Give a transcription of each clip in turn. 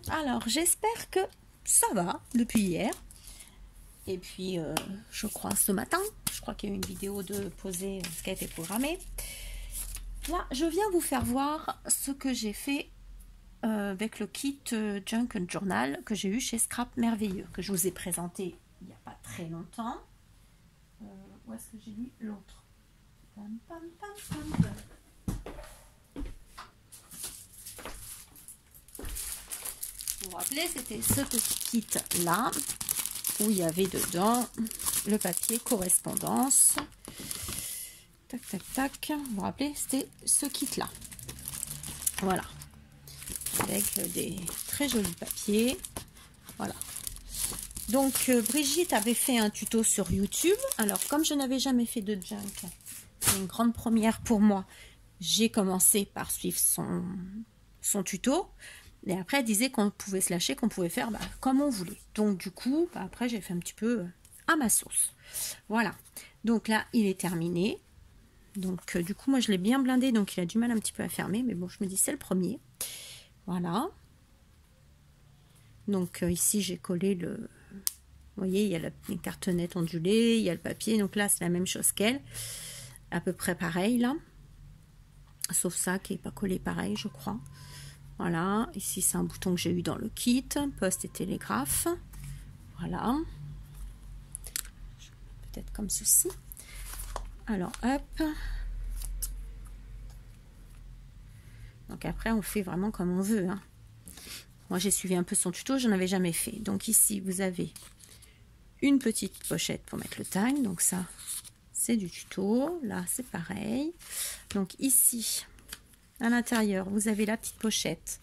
Alors, j'espère que ça va depuis hier. Et puis, je crois ce matin, je crois qu'il y a eu une vidéo de poser ce qui a été programmé. Là, je viens vous faire voir ce que j'ai fait avec le kit Junk Journal que j'ai eu chez Scrap Merveilleux, que je vous ai présenté il n'y a pas très longtemps. Où est-ce que j'ai mis l'autre? Pam, pam, pam, pam, pam. Vous vous rappelez, c'était ce petit kit là où il y avait dedans le papier correspondance. Tac, tac, tac. Vous vous rappelez, c'était ce kit là. Voilà. Avec des très jolis papiers. Voilà. Donc, Brigitte avait fait un tuto sur YouTube. Alors, comme je n'avais jamais fait de junk, c'est une grande première pour moi. J'ai commencé par suivre son tuto. Et après, elle disait qu'on pouvait se lâcher, qu'on pouvait faire comme on voulait. Donc, du coup, après, j'ai fait un petit peu à ma sauce. Voilà. Donc là, il est terminé. Donc, du coup, moi, je l'ai bien blindé. Donc, il a du mal un petit peu à fermer. Mais bon, je me dis, c'est le premier. Voilà. Donc, ici, j'ai collé le... Vous voyez, il y a les cartonnettes ondulées, il y a le papier. Donc là, c'est la même chose qu'elle. À peu près pareil, là. Sauf ça qui n'est pas collé pareil, je crois. Voilà, ici c'est un bouton que j'ai eu dans le kit, poste et télégraphe. Voilà. Peut-être comme ceci. Alors, hop. Donc après, on fait vraiment comme on veut. Hein. Moi, j'ai suivi un peu son tuto, je n'avais jamais fait. Donc ici, vous avez une petite pochette pour mettre le tag. Donc ça, c'est du tuto. Là, c'est pareil. Donc ici, à l'intérieur, vous avez la petite pochette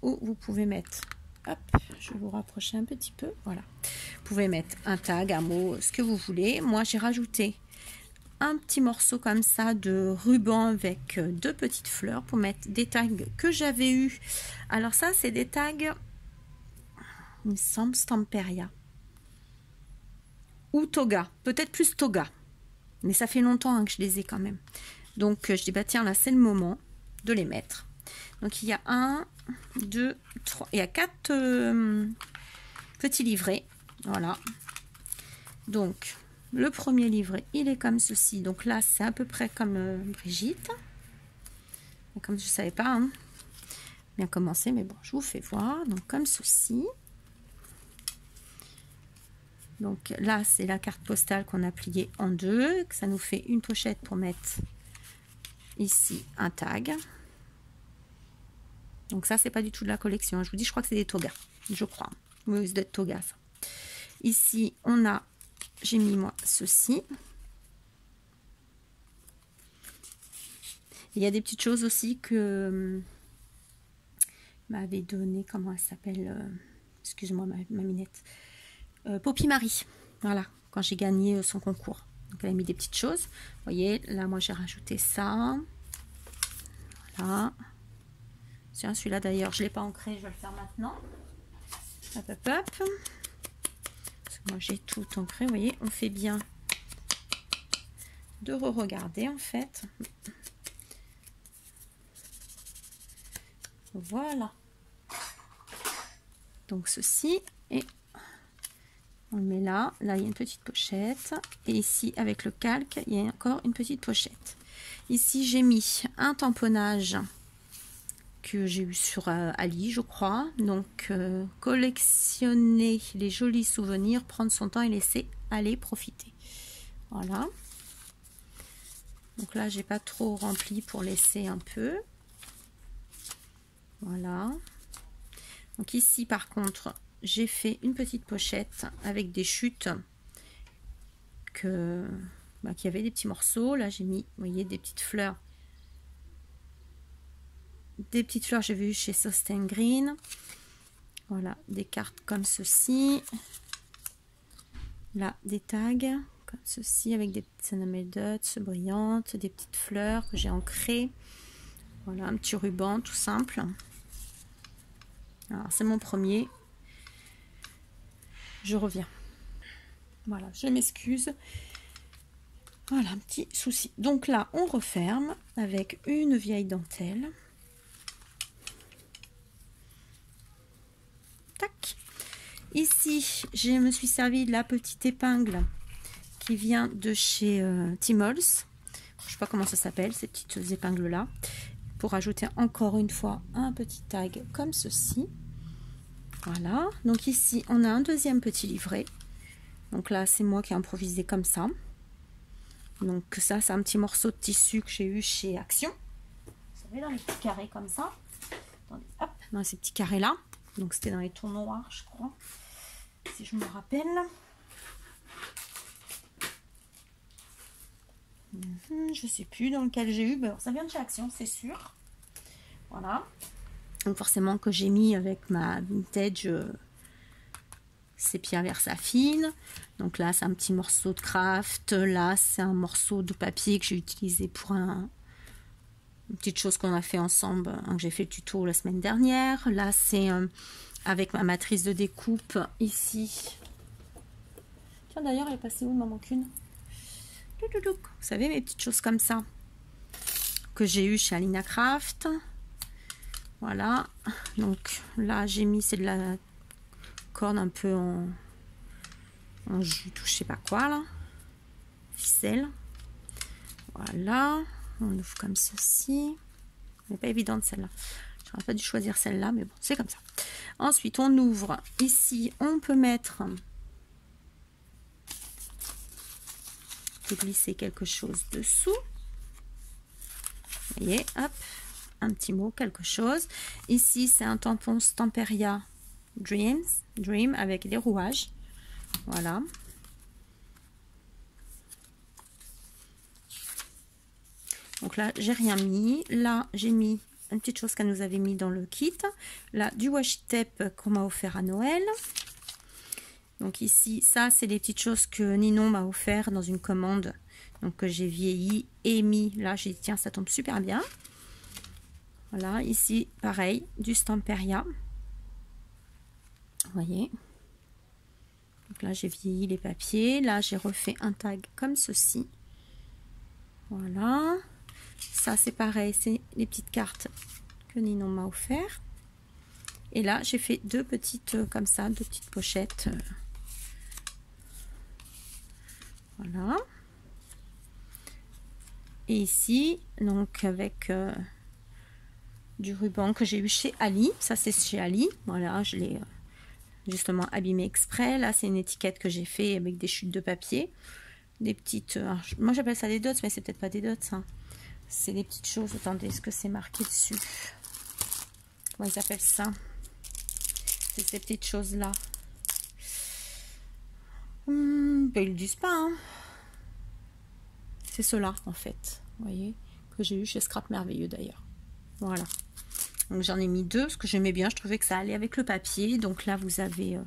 où vous pouvez mettre, hop, je vais vous rapprocher un petit peu, voilà. Vous pouvez mettre un tag, un mot, ce que vous voulez. Moi, j'ai rajouté un petit morceau comme ça de ruban avec deux petites fleurs pour mettre des tags que j'avais eu. Alors ça, c'est des tags, il me semble, Stamperia ou Toga, peut-être plus Toga, mais ça fait longtemps hein, que je les ai quand même. Donc, je dis, bah tiens, là, c'est le moment de les mettre. Donc, il y a 1, 2, 3, il y a 4 petits livrets. Voilà. Donc, le premier livret, il est comme ceci. Donc là, c'est à peu près comme Brigitte. Et comme je ne savais pas hein, bien commencer, mais bon, je vous fais voir. Donc, comme ceci. Donc là, c'est la carte postale qu'on a pliée en deux. Ça nous fait une pochette pour mettre ici un tag. Donc ça, c'est pas du tout de la collection. Je vous dis, je crois que c'est des togas. Je crois. Oui, c'est des togas. Ça. Ici, on a, j'ai mis moi ceci. Il y a des petites choses aussi que m'avait donné, comment elle s'appelle, excuse-moi ma minette, Poppy Marie. Voilà, quand j'ai gagné son concours. Donc elle a mis des petites choses. Vous voyez, là, moi, j'ai rajouté ça. Voilà. Tiens, celui-là d'ailleurs, je ne l'ai pas ancré, je vais le faire maintenant. Hop, hop, hop. Parce que moi, j'ai tout ancré. Vous voyez, on fait bien de re-regarder en fait. Voilà. Donc ceci, et on le met là. Là, il y a une petite pochette. Et ici, avec le calque, il y a encore une petite pochette. Ici, j'ai mis un tamponnage que j'ai eu sur Ali, je crois. Donc, collectionner les jolis souvenirs, prendre son temps et laisser aller profiter. Voilà. Donc là, j'ai pas trop rempli pour laisser un peu. Voilà. Donc ici, par contre, j'ai fait une petite pochette avec des chutes qui avaient des petits morceaux. Là, j'ai mis, vous voyez, des petites fleurs. Des petites fleurs, j'ai vu chez Sosten Green. Voilà, des cartes comme ceci. Là, des tags comme ceci avec des petites enamel dots brillantes, des petites fleurs que j'ai ancrées. Voilà, un petit ruban tout simple. Alors, c'est mon premier. Je reviens. Voilà, je m'excuse. Voilà, un petit souci. Donc là, on referme avec une vieille dentelle. Ici, je me suis servi de la petite épingle qui vient de chez Tmall. Je sais pas comment ça s'appelle, ces petites épingles là, pour ajouter encore une fois un petit tag comme ceci. Voilà, donc ici on a un deuxième petit livret. Donc là c'est moi qui ai improvisé comme ça. Donc ça c'est un petit morceau de tissu que j'ai eu chez Action. Vous savez, dans les petits carrés comme ça. Attendez, hop, dans ces petits carrés là. Donc c'était dans les tons noirs je crois, si je me rappelle. Je sais plus dans lequel j'ai eu, ça vient de chez Action, c'est sûr. Voilà. Donc forcément que j'ai mis avec ma vintage sépia Versafine. Donc là c'est un petit morceau de craft. Là c'est un morceau de papier que j'ai utilisé pour une petite chose qu'on a fait ensemble, que j'ai fait le tuto la semaine dernière. Là c'est avec ma matrice de découpe ici. Tiens d'ailleurs elle est passée où, il m'en manque une. Vous savez, mes petites choses comme ça que j'ai eu chez Alina Craft. Voilà, donc là j'ai mis, c'est de la corde un peu en jute ou je sais pas quoi là, ficelle. Voilà, on ouvre comme ceci. Elle n'est pas évidente celle-là, j'aurais pas dû choisir celle-là, mais bon, c'est comme ça. Ensuite on ouvre, ici on peut mettre, glisser quelque chose dessous. Vous voyez, hop, un petit mot, quelque chose. Ici, c'est un tampon Stamperia Dream avec des rouages. Voilà. Donc là, j'ai rien mis. Là, j'ai mis une petite chose qu'elle nous avait mis dans le kit. Là, du washi tape qu'on m'a offert à Noël. Donc ici, ça, c'est les petites choses que Ninon m'a offert dans une commande. Donc que j'ai vieilli et mis. Là, j'ai dit, tiens, ça tombe super bien. Voilà, ici, pareil, du Stamperia. Vous voyez. Donc là, j'ai vieilli les papiers. Là, j'ai refait un tag comme ceci. Voilà. Ça, c'est pareil, c'est les petites cartes que Ninon m'a offert. Et là, j'ai fait deux petites, comme ça, deux petites pochettes. Voilà. Et ici, donc avec du ruban que j'ai eu chez Ali. Ça, c'est chez Ali. Voilà, je l'ai justement abîmé exprès. Là, c'est une étiquette que j'ai fait avec des chutes de papier. Des petites... moi, j'appelle ça des dots, mais c'est peut-être pas des dots. Hein. C'est des petites choses. Attendez, est-ce que c'est marqué dessus? Comment ils appellent ça? C'est ces petites choses-là. Ben, ils le disent pas. Hein. C'est cela, en fait. Vous voyez? Que j'ai eu chez Scrap Merveilleux, d'ailleurs. Voilà. Donc, j'en ai mis deux, parce que j'aimais bien. Je trouvais que ça allait avec le papier. Donc, là, vous avez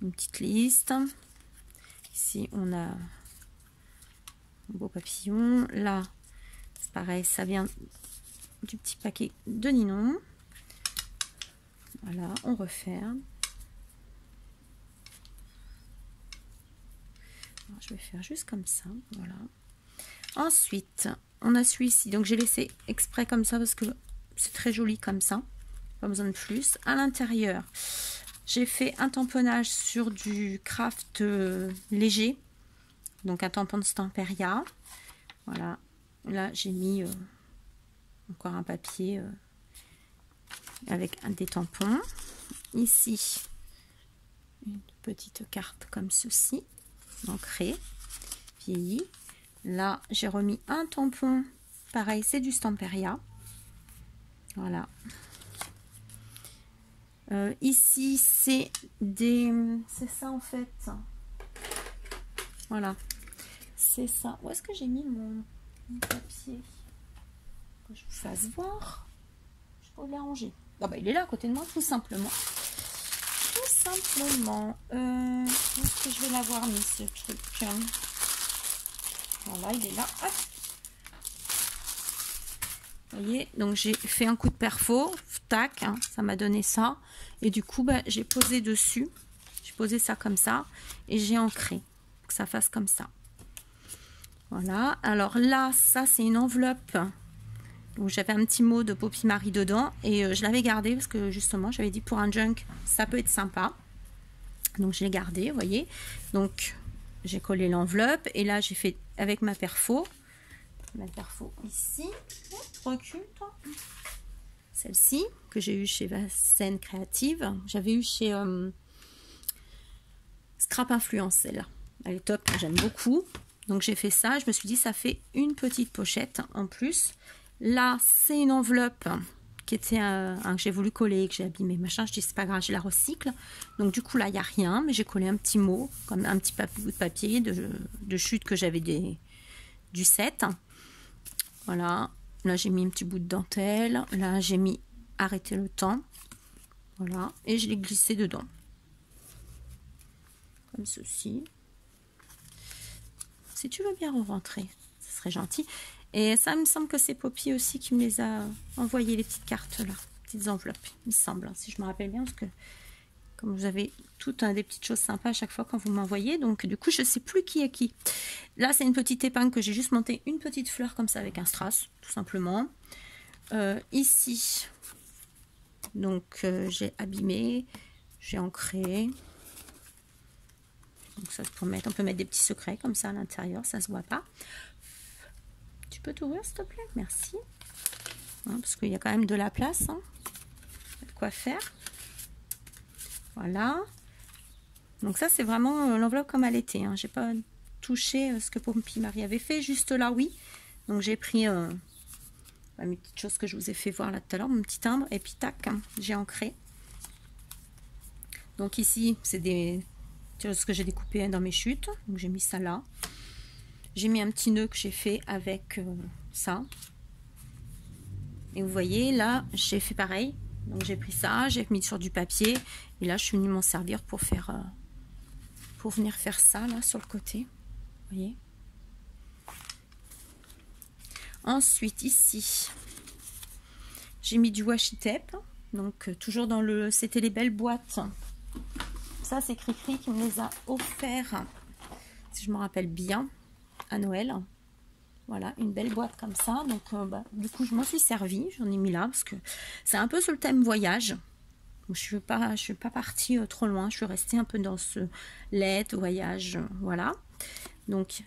une petite liste. Ici, on a un beau papillon. Là, c'est pareil. Ça vient du petit paquet de Ninon. Voilà, on referme. Alors, je vais faire juste comme ça, voilà. Ensuite, on a celui-ci. Donc, j'ai laissé exprès comme ça parce que c'est très joli comme ça. Pas besoin de plus. À l'intérieur, j'ai fait un tamponnage sur du craft léger. Donc, un tampon de Stamperia. Voilà. Là, j'ai mis encore un papier avec des tampons. Ici, une petite carte comme ceci, ancrée, vieillie. Là, j'ai remis un tampon, pareil, c'est du Stamperia. Voilà. Ici, c'est des... C'est ça, en fait. Voilà. C'est ça. Où est-ce que j'ai mis mon papier? Que je vous fasse voir. Je peux le ranger. Ah bah, il est là à côté de moi, tout simplement. Tout simplement. Où est-ce que je vais l'avoir mis, ce truc? Voilà, il est là. Hop. Vous voyez, donc j'ai fait un coup de perfo. Tac, hein, ça m'a donné ça. Et du coup, bah, j'ai posé dessus. J'ai posé ça comme ça. Et j'ai ancré. Pour que ça fasse comme ça. Voilà. Alors là, ça, c'est une enveloppe où j'avais un petit mot de Poppy Marie dedans. Et je l'avais gardé parce que justement, j'avais dit pour un junk, ça peut être sympa. Donc je l'ai gardé, vous voyez. Donc j'ai collé l'enveloppe et là j'ai fait avec ma perfo ici. Recule toi. Celle-ci que j'ai eue chez Vasen Créative. J'avais eu chez Scrap Influence, celle-là. Elle est top, j'aime beaucoup. Donc j'ai fait ça, je me suis dit ça fait une petite pochette en plus. Là c'est une enveloppe qui était que j'ai voulu coller, que j'ai abîmé, machin. Je dis c'est pas grave, je la recycle. Donc du coup là il n'y a rien, mais j'ai collé un petit mot, comme un petit bout de papier de chute que j'avais du set. Voilà, là j'ai mis un petit bout de dentelle, là j'ai mis arrêter le temps. Voilà, et je l'ai glissé dedans. Comme ceci. Si tu veux bien re-rentrer, ce serait gentil. Et ça, il me semble que c'est Poppy aussi qui me les a envoyé, les petites cartes là, petites enveloppes, il me semble, hein, si je me rappelle bien, parce que comme vous avez toutes des petites choses sympas à chaque fois quand vous m'envoyez, donc du coup je sais plus qui est qui. Là c'est une petite épingle que j'ai juste monté une petite fleur comme ça avec un strass, tout simplement. Ici, donc j'ai abîmé, j'ai ancré. Donc ça on peut mettre des petits secrets comme ça à l'intérieur, ça se voit pas. Tu peux t'ouvrir s'il te plaît, merci. Hein, parce qu'il y a quand même de la place, hein. De quoi faire. Voilà. Donc ça c'est vraiment l'enveloppe comme elle était, hein. J'ai pas touché ce que Poppy Marie avait fait, juste là oui. Donc j'ai pris mes petites choses que je vous ai fait voir là tout à l'heure, mon petit timbre, et puis tac, hein, j'ai ancré. Donc ici c'est des choses que j'ai découpées dans mes chutes, donc j'ai mis ça là. J'ai mis un petit nœud que j'ai fait avec ça. Et vous voyez, là, j'ai fait pareil. Donc j'ai pris ça, j'ai mis sur du papier. Et là, je suis venue m'en servir pour faire, pour venir faire ça, là, sur le côté. Vous voyez. Ensuite, ici, j'ai mis du washi tape. Donc, toujours dans le... C'était les belles boîtes. Ça, c'est Cricri qui me les a offerts, si je me rappelle bien, à Noël. Voilà, une belle boîte comme ça. Donc, du coup, je m'en suis servie. J'en ai mis là parce que c'est un peu sur le thème voyage. Je ne suis pas partie trop loin. Je suis restée un peu dans ce lettre, voyage. Voilà. Donc,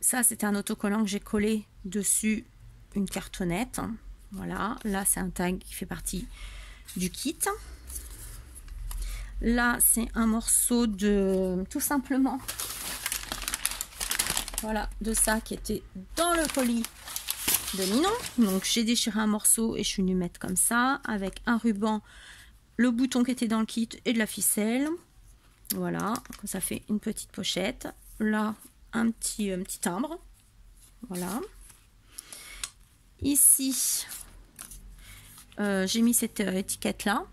ça, c'était un autocollant que j'ai collé dessus une cartonnette. Voilà. Là, c'est un tag qui fait partie du kit. Là, c'est un morceau de... Tout simplement... Voilà, de ça qui était dans le colis de Ninon. Donc j'ai déchiré un morceau et je suis venue mettre comme ça, avec un ruban, le bouton qui était dans le kit et de la ficelle. Voilà, ça fait une petite pochette. Là, un petit timbre. Voilà. Ici, j'ai mis cette étiquette là,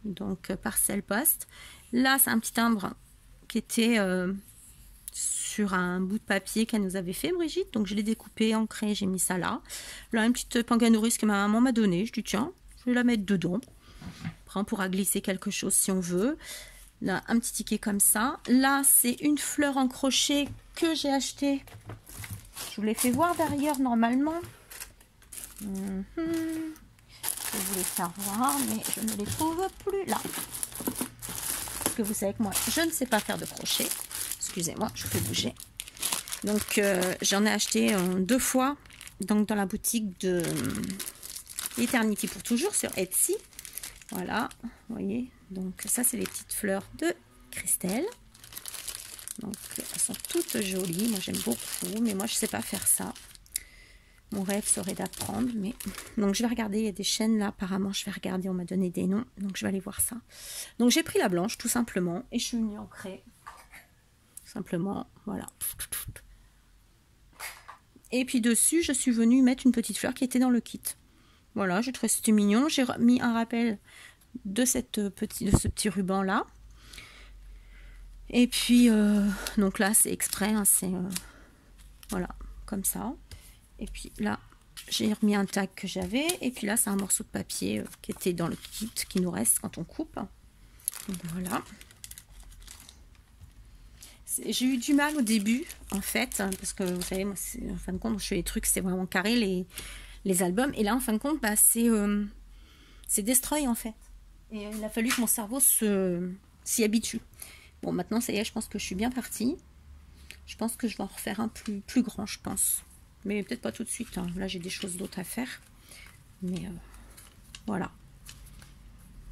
donc Parcel Post. Là, c'est un petit timbre qui était... sur un bout de papier qu'elle nous avait fait, Brigitte. Donc je l'ai découpé, ancré, j'ai mis ça là. Là, une petite panganouris que ma maman m'a donnée. Je dis tiens, je vais la mettre dedans. Après, on pourra glisser quelque chose si on veut. Là, un petit ticket comme ça. Là, c'est une fleur en crochet que j'ai acheté. Je vous l'ai fait voir derrière normalement. Je vous les faire voir, mais je ne les trouve plus là. Parce que vous savez que moi, je ne sais pas faire de crochet. Excusez-moi, je fais bouger. Donc, j'en ai acheté 2 fois donc dans la boutique de Eternity pour toujours sur Etsy. Voilà, vous voyez. Donc, ça, c'est les petites fleurs de Christelle. Donc, elles sont toutes jolies. Moi, j'aime beaucoup, mais moi, je ne sais pas faire ça. Mon rêve serait d'apprendre, mais... Donc, je vais regarder. Il y a des chaînes là, apparemment. Je vais regarder. On m'a donné des noms. Donc, je vais aller voir ça. Donc, j'ai pris la blanche, tout simplement. Et je suis venue ancrer. Simplement, voilà. Et puis dessus, je suis venue mettre une petite fleur qui était dans le kit. Voilà, j'ai trouvé c'était mignon. J'ai mis un rappel de ce petit ruban là. Et puis, donc là, c'est exprès. Hein, c'est voilà, comme ça. Et puis là, j'ai remis un tag que j'avais. Et puis là, c'est un morceau de papier qui était dans le kit, qui nous reste quand on coupe. Donc voilà. J'ai eu du mal au début, en fait, parce que vous savez, moi, en fin de compte, je fais les trucs, c'est vraiment carré, les albums. Et là, en fin de compte, bah, c'est destroy, en fait. Et il a fallu que mon cerveau s'y habitue. Bon, maintenant, ça y est, je pense que je suis bien partie. Je pense que je vais en refaire un plus grand, je pense. Mais peut-être pas tout de suite. Hein. Là, j'ai des choses d'autres à faire. Mais voilà.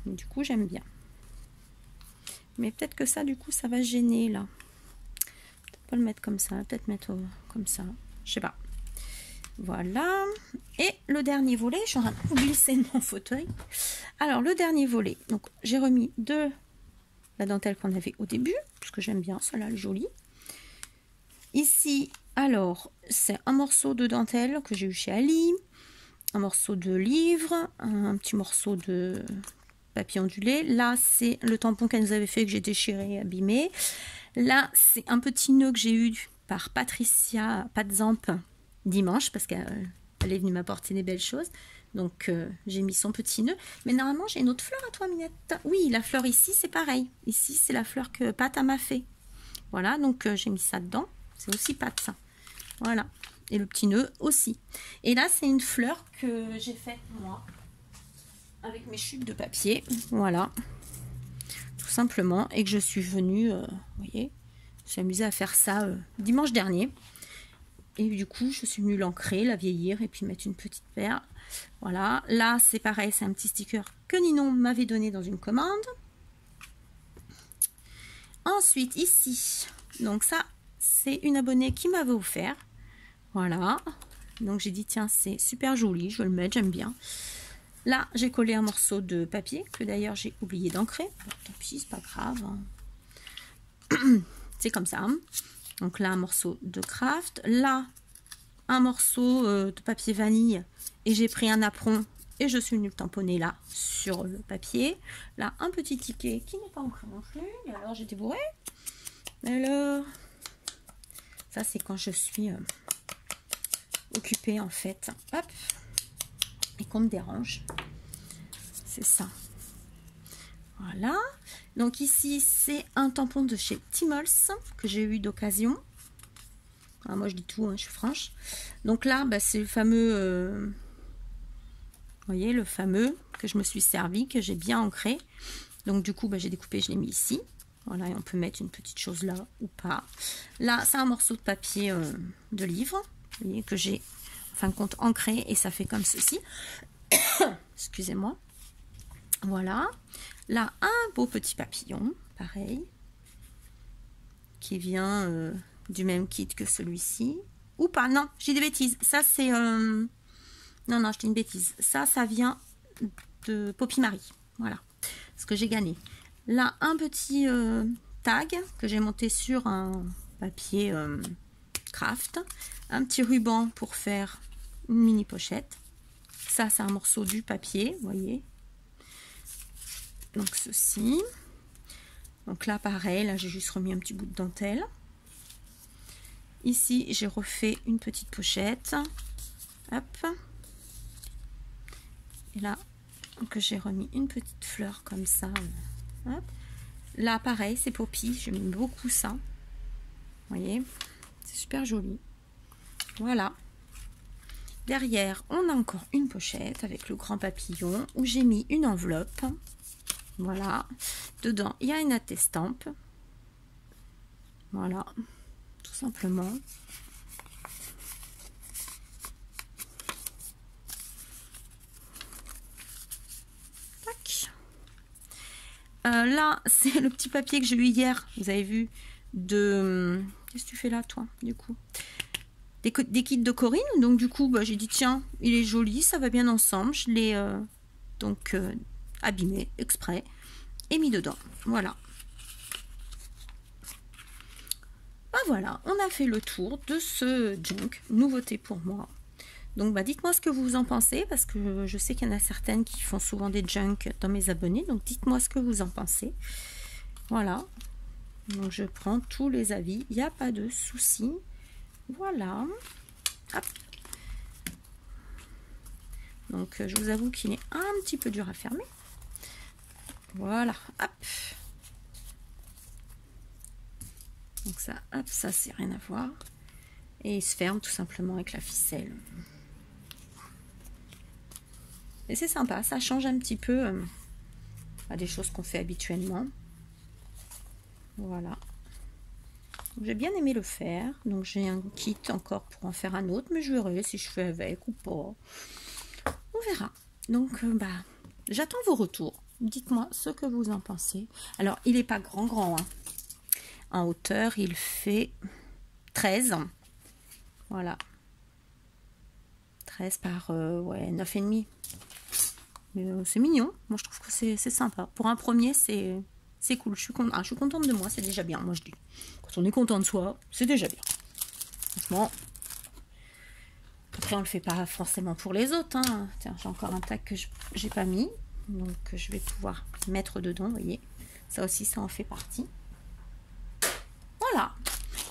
Mais du coup, j'aime bien. Mais peut-être que ça, du coup, ça va gêner, là. Peut-être pas le mettre comme ça. Peut-être mettre comme ça. Je sais pas. Voilà. Et le dernier volet, je suis en train de glisser de mon fauteuil. Alors, le dernier volet. Donc, j'ai remis de la dentelle qu'on avait au début. Parce que j'aime bien, celle-là, elle est jolie. Ici, alors, c'est un morceau de dentelle que j'ai eu chez Ali. Un morceau de livre. Un petit morceau de papier ondulé. Là, c'est le tampon qu'elle nous avait fait, que j'ai déchiré et abîmé. Là, c'est un petit nœud que j'ai eu par Patricia Patzamp dimanche, parce qu'elle est venue m'apporter des belles choses. Donc, j'ai mis son petit nœud. Mais normalement, j'ai une autre fleur à toi, Minette. Oui, la fleur ici, c'est pareil. Ici, c'est la fleur que Pat m'a fait. Voilà, donc j'ai mis ça dedans. C'est aussi Pat, ça. Voilà. Et le petit nœud aussi. Et là, c'est une fleur que j'ai faite, moi, avec mes chutes de papier. Voilà. Tout simplement. Et que je suis venue, vous voyez, je me suis amusée à faire ça dimanche dernier. Et du coup, je suis venue l'ancrer, la vieillir et puis mettre une petite perle. Voilà. Là, c'est pareil, c'est un petit sticker que Ninon m'avait donné dans une commande. Ensuite, ici, donc ça, c'est une abonnée qui m'avait offert. Voilà. Donc, j'ai dit, tiens, c'est super joli, je vais le mettre, j'aime bien. Là, j'ai collé un morceau de papier que d'ailleurs, j'ai oublié d'ancrer. Bon, tant pis, c'est pas grave. Hein. C'est comme ça. Donc là, un morceau de craft. Là, un morceau de papier vanille. Et j'ai pris un apron et je suis venue le tamponner là, sur le papier. Là, un petit ticket qui n'est pas ancré non plus. Et alors, j'ai débourré. Alors, ça, c'est quand je suis occupée, en fait. Hop. Et qu'on me dérange. C'est ça. Voilà. Donc ici, c'est un tampon de chez Timols que j'ai eu d'occasion. Ah, moi, je dis tout, hein, je suis franche. Donc là, bah, c'est le fameux... vous voyez, le fameux que je me suis servi, que j'ai bien ancré. Donc du coup, bah, j'ai découpé, je l'ai mis ici. Voilà, et on peut mettre une petite chose là ou pas. Là, c'est un morceau de papier de livre. Vous voyez, que j'ai, en fin de compte, ancré. Et ça fait comme ceci. Excusez-moi. Voilà. Là, un beau petit papillon, pareil, qui vient du même kit que celui-ci. Ou pas, non, j'ai des bêtises. Ça, c'est... non, non, je dis une bêtise. Ça vient de Poppy Marie. Voilà, ce que j'ai gagné. Là, un petit tag que j'ai monté sur un papier craft. Un petit ruban pour faire une mini pochette. Ça, c'est un morceau du papier, vous voyez. Donc ceci. Donc là pareil, là j'ai juste remis un petit bout de dentelle. Ici j'ai refait une petite pochette. Hop. Et là que j'ai remis une petite fleur comme ça. Hop. Là pareil, c'est Poppy, j'aime beaucoup ça. Vous voyez, c'est super joli. Voilà. Derrière, on a encore une pochette avec le grand papillon où j'ai mis une enveloppe. Voilà, dedans il y a une attestampe. Voilà, tout simplement. Tac. Là, c'est le petit papier que j'ai eu hier. Vous avez vu de... Qu'est-ce que tu fais là, toi, du coup? Des kits de Corinne. Donc, du coup, bah, j'ai dit, tiens, il est joli, ça va bien ensemble. Je l'ai donc abîmé exprès et mis dedans. Voilà. Bah voilà, on a fait le tour de ce junk, nouveauté pour moi. Donc bah dites-moi ce que vous en pensez, parce que je sais qu'il y en a certaines qui font souvent des junk dans mes abonnés, donc dites-moi ce que vous en pensez. Voilà, donc je prends tous les avis, il n'y a pas de souci. Voilà. Hop. Donc je vous avoue qu'il est un petit peu dur à fermer. Voilà, hop. Donc ça, hop, ça c'est rien à voir. Et il se ferme tout simplement avec la ficelle. Et c'est sympa, ça change un petit peu à des choses qu'on fait habituellement. Voilà. J'ai bien aimé le faire. Donc j'ai un kit encore pour en faire un autre. Mais je verrai si je fais avec ou pas. On verra. Donc j'attends vos retours. Dites-moi ce que vous en pensez. Alors il n'est pas grand. Hein. En hauteur il fait 13. Voilà. 13 par ouais, 9,5. C'est mignon. Moi je trouve que c'est sympa. Pour un premier c'est cool. Je suis contente de moi. C'est déjà bien. Moi je dis. Quand on est content de soi, c'est déjà bien. Franchement. Après, on ne le fait pas forcément pour les autres. Hein. Tiens, j'ai encore un tag que je n'ai pas mis. Donc, je vais pouvoir mettre dedans, vous voyez. Ça aussi, ça en fait partie. Voilà.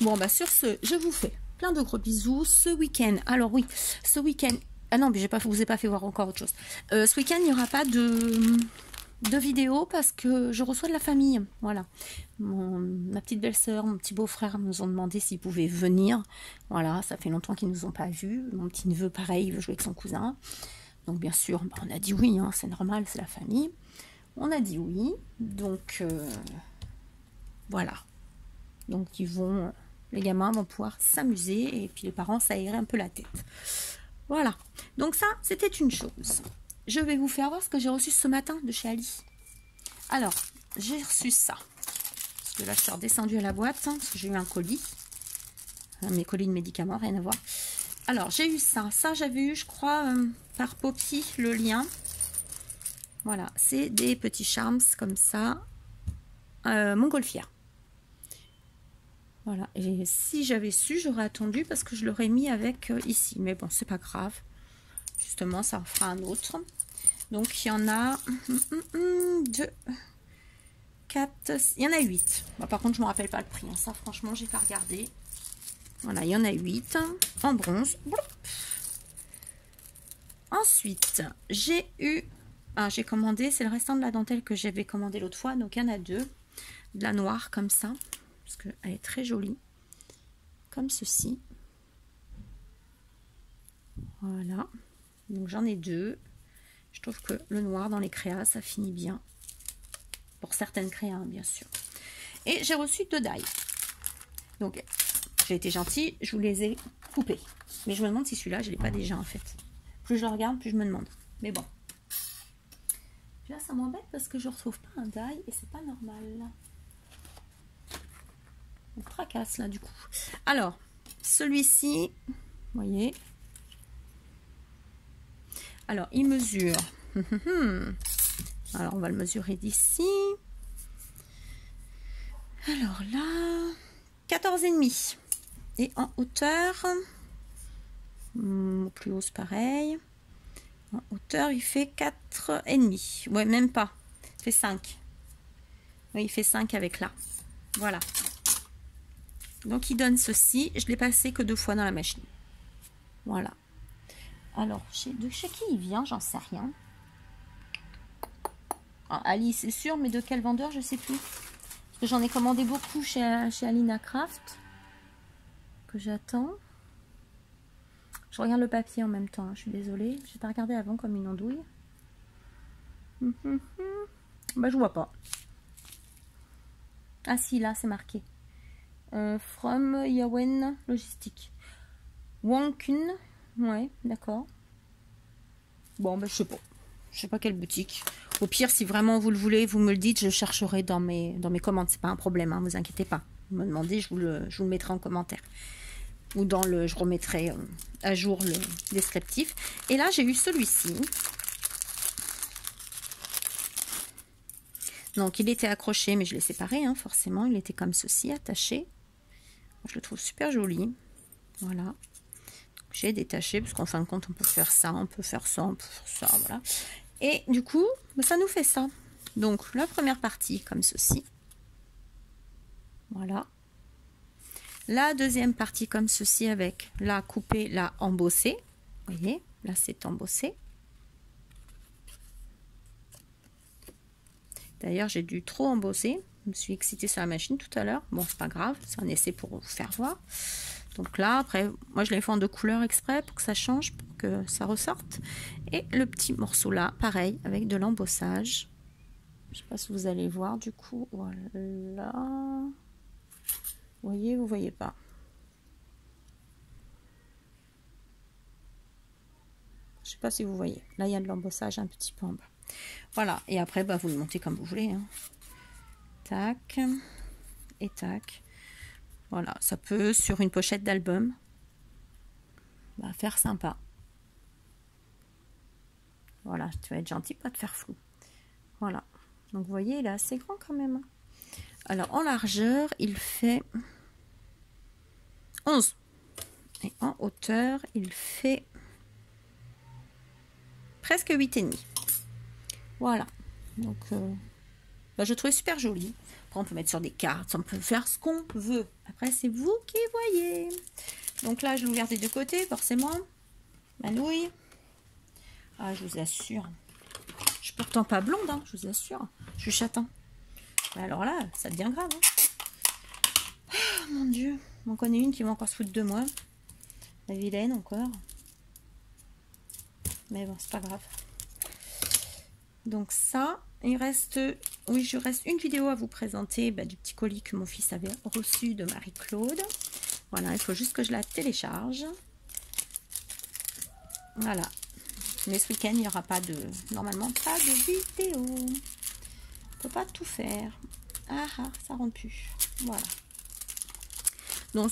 Bon, bah sur ce, je vous fais plein de gros bisous. Ce week-end, alors oui, ce week-end... Ah non, mais je ne vous ai pas fait voir encore autre chose. Ce week-end, il n'y aura pas de vidéo parce que je reçois de la famille. Voilà. Ma petite belle-sœur, mon petit beau-frère nous ont demandé s'ils pouvaient venir. Voilà, ça fait longtemps qu'ils ne nous ont pas vus. Mon petit neveu, pareil, il veut jouer avec son cousin. Donc bien sûr, on a dit oui, hein, c'est normal, c'est la famille. On a dit oui. Donc voilà. Donc ils vont, les gamins vont pouvoir s'amuser et puis les parents s'aérer un peu la tête. Voilà. Donc ça, c'était une chose. Je vais vous faire voir ce que j'ai reçu ce matin de chez Ali. Alors, j'ai reçu ça. Parce que là, je suis redescendue à la boîte. Hein, parce que j'ai eu un colis. Mes colis de médicaments, rien à voir. Alors, j'ai eu ça. Ça, j'avais eu, je crois, par Poppy, le lien. Voilà. C'est des petits charms comme ça. Montgolfière. Voilà. Et si j'avais su, j'aurais attendu parce que je l'aurais mis avec ici. Mais bon, c'est pas grave. Justement, ça en fera un autre. Donc, il y en a 2, 4, il y en a 8. Bon, par contre, je ne me rappelle pas le prix. Hein. Ça, franchement, j'ai pas regardé. Voilà, il y en a 8 en bronze. Ensuite, j'ai eu... Ah, j'ai commandé, c'est le restant de la dentelle que j'avais commandé l'autre fois. Donc, il y en a 2. De la noire, comme ça. Parce qu'elle est très jolie. Comme ceci. Voilà. Donc, j'en ai 2. Je trouve que le noir dans les créas, ça finit bien. Pour certaines créas, bien sûr. Et j'ai reçu 2 die. Donc, j'ai été gentille, je vous les ai coupés. Mais je me demande si celui-là, je ne l'ai pas déjà en fait. Plus je le regarde, plus je me demande. Mais bon. Puis là, ça m'embête parce que je ne retrouve pas un die et c'est pas normal. On tracasse là du coup. Alors, celui-ci, vous voyez. Alors, il mesure. Alors, on va le mesurer d'ici. Alors là, 14,5. Et en hauteur, au plus haut, c'est pareil. En hauteur, il fait 4,5. Ouais, même pas. Il fait 5. Oui, il fait 5 avec là. Voilà. Donc, il donne ceci. Je l'ai passé que 2 fois dans la machine. Voilà. Alors, de chez qui il vient, j'en sais rien. Ah, Ali, c'est sûr, mais de quel vendeur, je sais plus. Parce que j'en ai commandé beaucoup chez Alina Craft. Que j'attends. Je regarde le papier en même temps, hein, je suis désolée. J'ai pas regardé avant comme une andouille. Bah, je vois pas. Ah si, là, c'est marqué. From Yawen Logistique. Wankun. Ouais, d'accord. Bon, bah, je sais pas. Je sais pas quelle boutique. Au pire, si vraiment vous le voulez, vous me le dites, je chercherai dans mes commandes. C'est pas un problème, hein, vous inquiétez pas. Vous me demandez, je vous le mettrai en commentaire. Ou dans je remettrai à jour le descriptif. Et là, j'ai eu celui-ci. Donc, il était accroché, mais je l'ai séparé, hein, forcément. Il était comme ceci, attaché. Je le trouve super joli. Voilà. J'ai détaché, parce qu'en fin de compte, on peut faire ça, on peut faire ça, on peut faire ça, voilà. Et du coup, ça nous fait ça. Donc, la première partie, comme ceci. Voilà. La deuxième partie, comme ceci, avec la coupée, la embossée. Vous voyez, là, c'est embossé. D'ailleurs, j'ai dû trop embosser. Je me suis excitée sur la machine tout à l'heure. Bon, c'est pas grave, c'est un essai pour vous faire voir. Donc là, après, moi, je l'ai fait en 2 couleurs exprès pour que ça change, pour que ça ressorte. Et le petit morceau là, pareil, avec de l'embossage. Je sais pas si vous allez voir du coup. Voilà. Vous voyez pas. Je sais pas si vous voyez. Là, il y a de l'embossage un petit peu en bas. Voilà. Et après, bah, vous le montez comme vous voulez. Hein. Tac. Et tac. Voilà. Ça peut, sur une pochette d'album, bah, faire sympa. Voilà. Tu vas être gentil, pas te faire flou. Voilà. Donc, vous voyez, il est assez grand quand même. Alors, en largeur, il fait 11. Et en hauteur, il fait presque 8,5. Voilà. Donc, bah, je trouvais super joli. Après, on peut mettre sur des cartes, on peut faire ce qu'on veut. Après, c'est vous qui voyez. Donc là, je l'ai ouvert des deux côtés, forcément. Ma nouille. Ah, je vous assure. Je suis pourtant pas blonde, hein, je vous assure. Je suis châtain. Mais alors là, ça devient grave. Hein. Oh, mon Dieu. On connaît une qui va encore se foutre de moi. La vilaine encore. Mais bon, c'est pas grave. Donc ça, il reste... Oui, je reste une vidéo à vous présenter du petit colis que mon fils avait reçu de Marie-Claude. Voilà, il faut juste que je la télécharge. Voilà. Mais ce week-end, il n'y aura pas de... Normalement, pas de vidéo. On ne peut pas tout faire. Ah, ah, ça rentre plus. Voilà. Donc,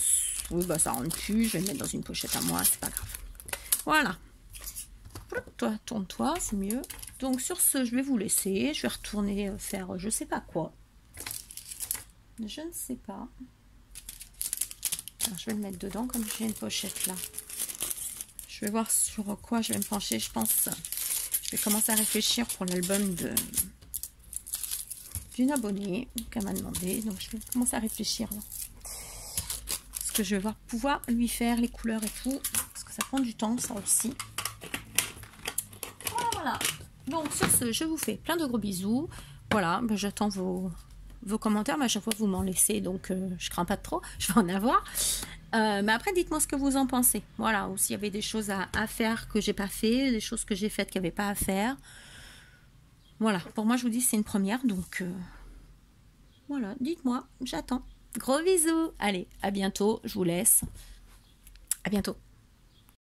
oui, bah ça rentre plus. Je vais le mettre dans une pochette à moi, c'est pas grave. Voilà. Toi, tourne-toi, c'est mieux. Donc, sur ce, je vais vous laisser. Je vais retourner faire je sais pas quoi. Je ne sais pas. Alors, je vais le mettre dedans comme j'ai une pochette là. Je vais voir sur quoi je vais me pencher. Je pense je vais commencer à réfléchir pour l'album d'une abonnée qu'elle m'a demandé. Donc, je vais commencer à réfléchir là. Parce que je vais pouvoir lui faire les couleurs et tout. Parce que ça prend du temps, ça aussi. Voilà. Donc, sur ce, je vous fais plein de gros bisous. Voilà, ben, j'attends vos commentaires. Mais à chaque fois, vous m'en laissez. Donc, je crains pas de trop. Je vais en avoir. Mais après, dites-moi ce que vous en pensez. Voilà, ou s'il y avait des choses à faire que j'ai pas fait, des choses que j'ai faites qu'il n'y avait pas à faire. Voilà, pour moi, je vous dis, c'est une première. Donc, voilà, dites-moi, j'attends. Gros bisous. Allez, à bientôt. Je vous laisse. À bientôt.